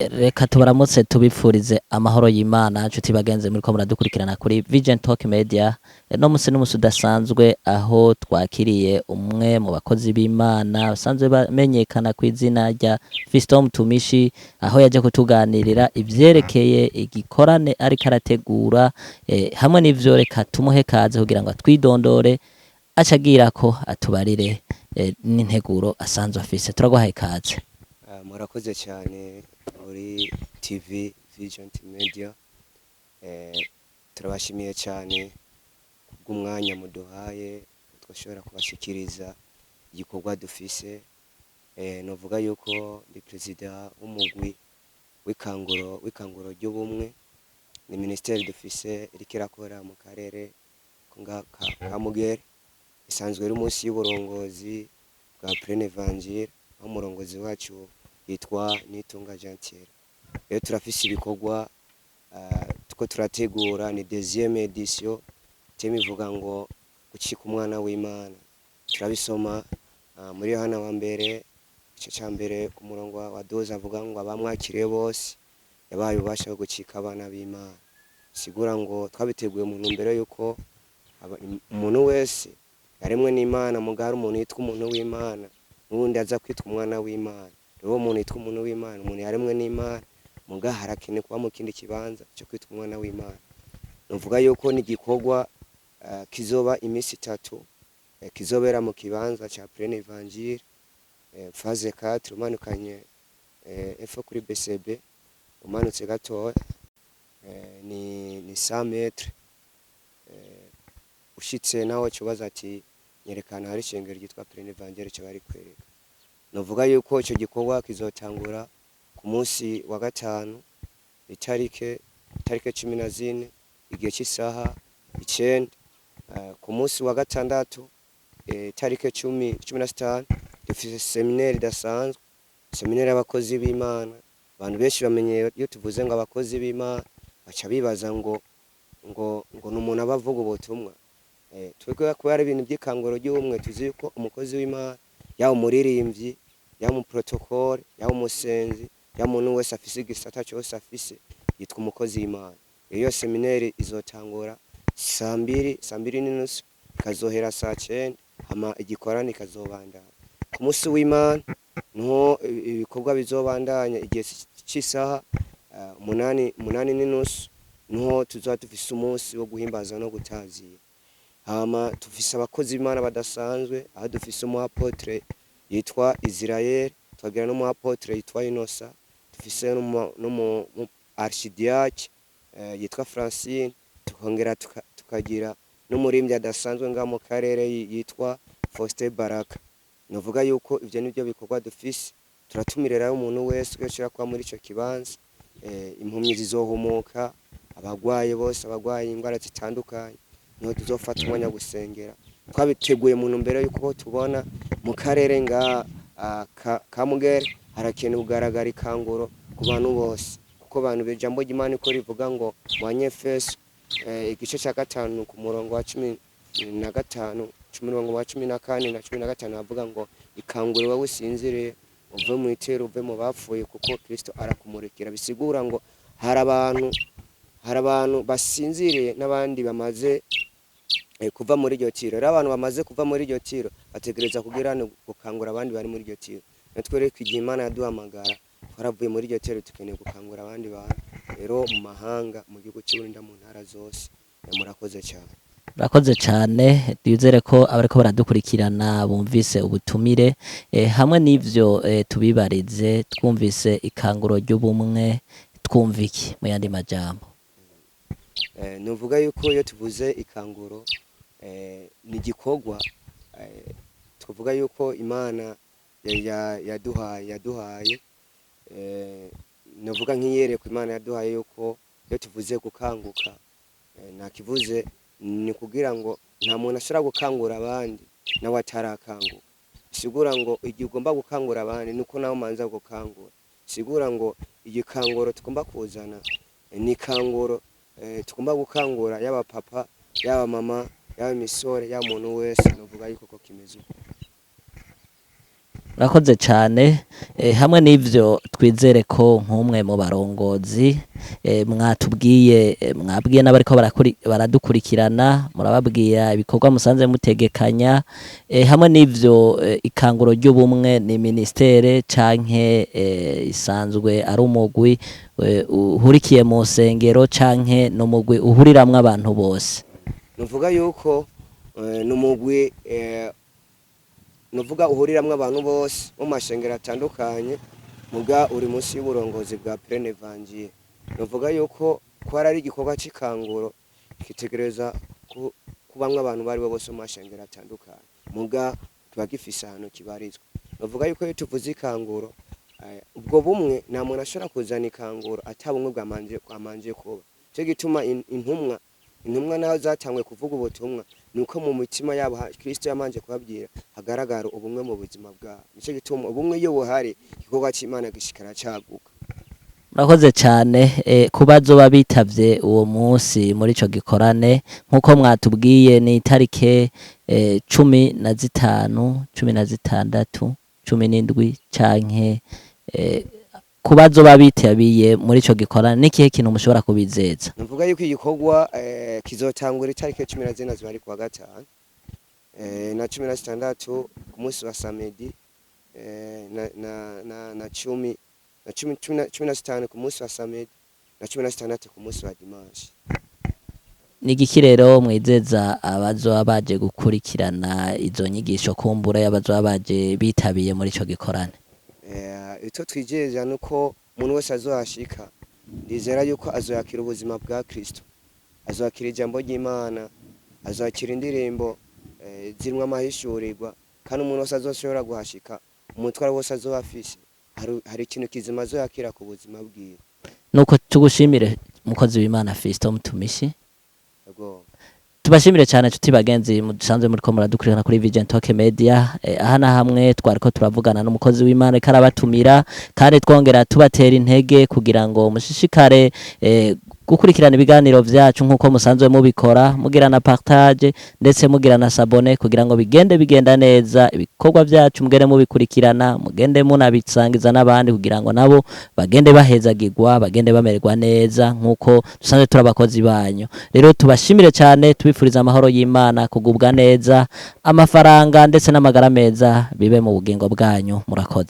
Reka tubaramutse tubipfurize amahoro y'Imana nshuti bagenzi muriko muradukurikirana kuri Vision Talk Media. No musi n'umusi udasanzwe aho twakiriye umwe mu bakozi b'Imana basanzwe bamenyekana ku izina rya Fiston Mtumishi, aho yaje kutuganirira ivyerekeye igikorane ariko arategura, hamwe n'ivyo reka tumuhe kaze kugira ngo atwidondore acagira ko atubarire n'integuro asanzwe afise. Turaguhaye kaze. Murakoze cyane muri TV Vision Media. Turabashimiye cyane kubw'umwanya muduhaye twashobora kubashikiriza igikorwa dufise. Novuga yuko ndi president w'umugwi w'ikanguro ry'ubumwe, ni ministeri dufise iriko irakora mu karere ka Mugere, isanzwe ari umunsi y'uburongozi bwa Plein Evangile, aho umurongozi wacu yitwa Nitunga Gentile. Rero turafise ibikorwa tuko turategura, ni deuxième edition, teme ivuga ngo gucika umwana w'Imana. Turabisoma muri Yohana wa mbere igice ca mbere ku murongo wa 12 avuga ngo abamwakiriye bose yabaye ubasha gucika abana b'Imana. Sigura ngo twabiteguye mu ntumbero yuko umuntu wese yaremwe n'Imana, mugari umuntu yitwa umuntu w'Imana n'ubundi aza kwitwa umwana w'Imana. Rero umuntu yitwa umuntu w'Imana, umuntu yaremwe n'Imana, muga harakene kuba mu kindi kibanza cyo kwitwa umwana w'Imana. Novuga yuko ni gikorwa kizoba imisi 3, kizobera mu kibanza ca Plein Evangile, phase 4, umanukanye epfo kuri BCB, umanutse gatoya ni 100 metres, ushitse naho cubaza ati nyerekana hari ishengero ryitwa Plein Evangile cyo bari kwereka. Novuga yuko ico gikorwa kizotangura ku munsi wa gatanu itarike 14 igihe cy'isaha 9, ku munsi wa gatandatu itarike 15 dufise seminaire dasanzwe, seminaire y'abakozi b'Imana. Abantu benshi bamenye iyo tuvuze ngo abakozi b'Imana baca bibaza ngo n'umuntu abavuga ubutumwa. Twebwe ko ari ibintu by'ikanguro ry'ubumwe, tuzi ko umukozi w'Imana yaho umuririmbyi, yaho mu protocole, yaho umusenzi, yaho umuntu wese afise igisata cyose afise yitwa umukozi w'Imana. Iyo seminaire izotangura 2:30 ikazohera saa 9, hama igikorane ikazobandanya ku munsi w'Imana. Niho ibikorwa bizobandanya igihe cy'isaha 8:30, niho tuzoba dufise umunsi wo guhimbaza no gutazira. Hama tufise abakozi b'Imana badasanzwe, aho dufise umu apotre yitwa Israel, twagira no mu apotre yitwa Inosa, dufise no mu archidiaque yitwa Francine, tukongera tukagira n'umurimbyi adasanzwe nga mu karere yitwa Faustin Baraka. Novuga yuko ivyo nivyo bikorwa dufise. Turatumirira umuntu wese ushaka kwa muri ico kibanza, impumyi zizohumuka, abagwaye bose, abagwaye ingwara zitandukanye, niho tuzofata umwanya gusengera. Twabiteguye mu ntumbero yuko tubona mu karere nga ka Mugere harakene kugaragara ikanguro ku bantu bose, kuko abantu b'ijambo ry'Imana iko rivuga ngo mu Efeso igice ca 5 ku murongo wa 15, umurongo wa 14 na 15 bavuga ngo ikanguro wowe usinziriye uve mu itero, uve mu bapfuye, kuko Kristo arakumurikira. Bisigura ngo hari abantu basinziriye n'abandi bamaze kuva muri iryo tiro. Rero abantu bamaze kuva muri iryo tiro bategereza kugira no gukangura abandi bari muri iryo tiro. Natwe rero igihe Imana yaduhamagara twaravuye muri iryo tiro, tukeneye gukangura abandi bantu rero mu mahanga, mu gihugu cy'Uburundi, mu ntara zose. Murakoze cyane. Murakoze cyane, twizere ko abariko baradukurikirana bumvise ubutumire, hamwe n'ivyo tubibarize, twumvise ikanguro ry'ubumwe, twumva iki mu yandi majambo? Novuga yuko iyo tuvuze ikanguro ni gikorwa tuvuga yuko Imana yaduhaye, novuga nk'iyereko Imana yaduhaye yuko iyo tuvuze gukanguka nakivuze ni kugira ngo nta muntu ashobora gukangura abandi nawe atarakanguka. Sigura ngo igihe ugomba gukangura abandi nuko nawe manza gukangura. Sigura ngo igikanguro tugomba kuzana ni kanguro tugomba gukangura yaba papa, yaba mama, yaba misore, yaba umuntu wese. Novuga yuko kimeze uko. Urakoze cyane hamwe n'ivyo twizere ko nk'umwe mu barongozi mwatubwiye mwabwiye n'abariko baradukurikirana murababwira ibikorwa musanze mutegekanya hamwe n'ivyo ikanguro ry'ubumwe ni ministere canke isanzwe ari umugwi uhurikiye mu nsengero canke n'umugwi uhuriramwo abantu bose. Nuvuga yuko n'umugwi nuvuga uhuriramwo abantu bose mu mashengero atandukanye muga uri munsi y'uburongozi bwa Plein Evangile. Nuvuga yuko ari igikorwa c'ikanguro kitegereza kubamwe abantu bari bose mu mashengero atandukanye muga tuba gifise ahantu kibarizwa. Nuvuga yuko iyo tuvuze ikanguro ubwo bumwe nta muntu ashobora kuzana ikanguro atabumwe bwamanje kuba. Cyo gituma intumwa naho zatangwe kuvuga ubutumwa nuko mu mitima yabo Kristo yamanje kubabwira hagaragara ubumwe mu buzima bwabo. Nicyo gituma ubumwe iyo buhari igikorwa c'Imana gishikara caguka. Murakoze cyane kubazoba bitavye uwo munsi muri ico gikorane nkuko mwatubwiye ni itarike 15, 16, 17 canke kubazoba bitabiye muri ico gikorane n'ikihe kintu mushobora kubizeza? Nuvuga yuko igikorwa kizotangura itarike 14 zibari kuwa gatanu na 16 ku munsi wa samedi na 15 ku munsi wa samedi na 16 ku munsi wa dimanche. Ni igiki rero mwizeza abazoba baje gukurikirana izo nyigisho kumbura y'abazoba baje bitabiye muri ico gikorane? Ito twijeje nuko umuntu wese azohashika ndizera yuko azoyakira ubuzima bwa Kristo, azoyakira ijambo ry'Imana, azoyakira indirimbo zirimo amahishurirwa, kandi umuntu wese azoshobora guhashika umutwaro wose azoba afise hari ikintu kizima azoyakira ku buzima bwiwe. Nuko tugushimire mukozi w'Imana Fiston Mutumishi. Yego. Tubashimire cyane tuti bagenzi musanzwe muri ko muradukurikirana kuri Vision Talk Media aha na hamwe twariko turavugana n'umukozi w'Imana karabatumira kandi twongera tubatera intege kugira ngo mushishikare gukurikirana ibiganiro vyacu nkuko musanzwe mubikora mugira na partage ndetse mugira na sabone kugira ngo bigenda neza ibikorwa vyacu mugende mubikurikirana mugende munabitsangiza n'abandi kugira ngo nabo bagende bahezagirwa bagende bamererwa neza nkuko dusanzwe turabakozi banyu. Rero tubashimire cyane tubifuriza amahoro y'Imana kugubwa neza amafaranga ndetse n'amagara meza bibe mu bugingo bwanyu. Murakoze.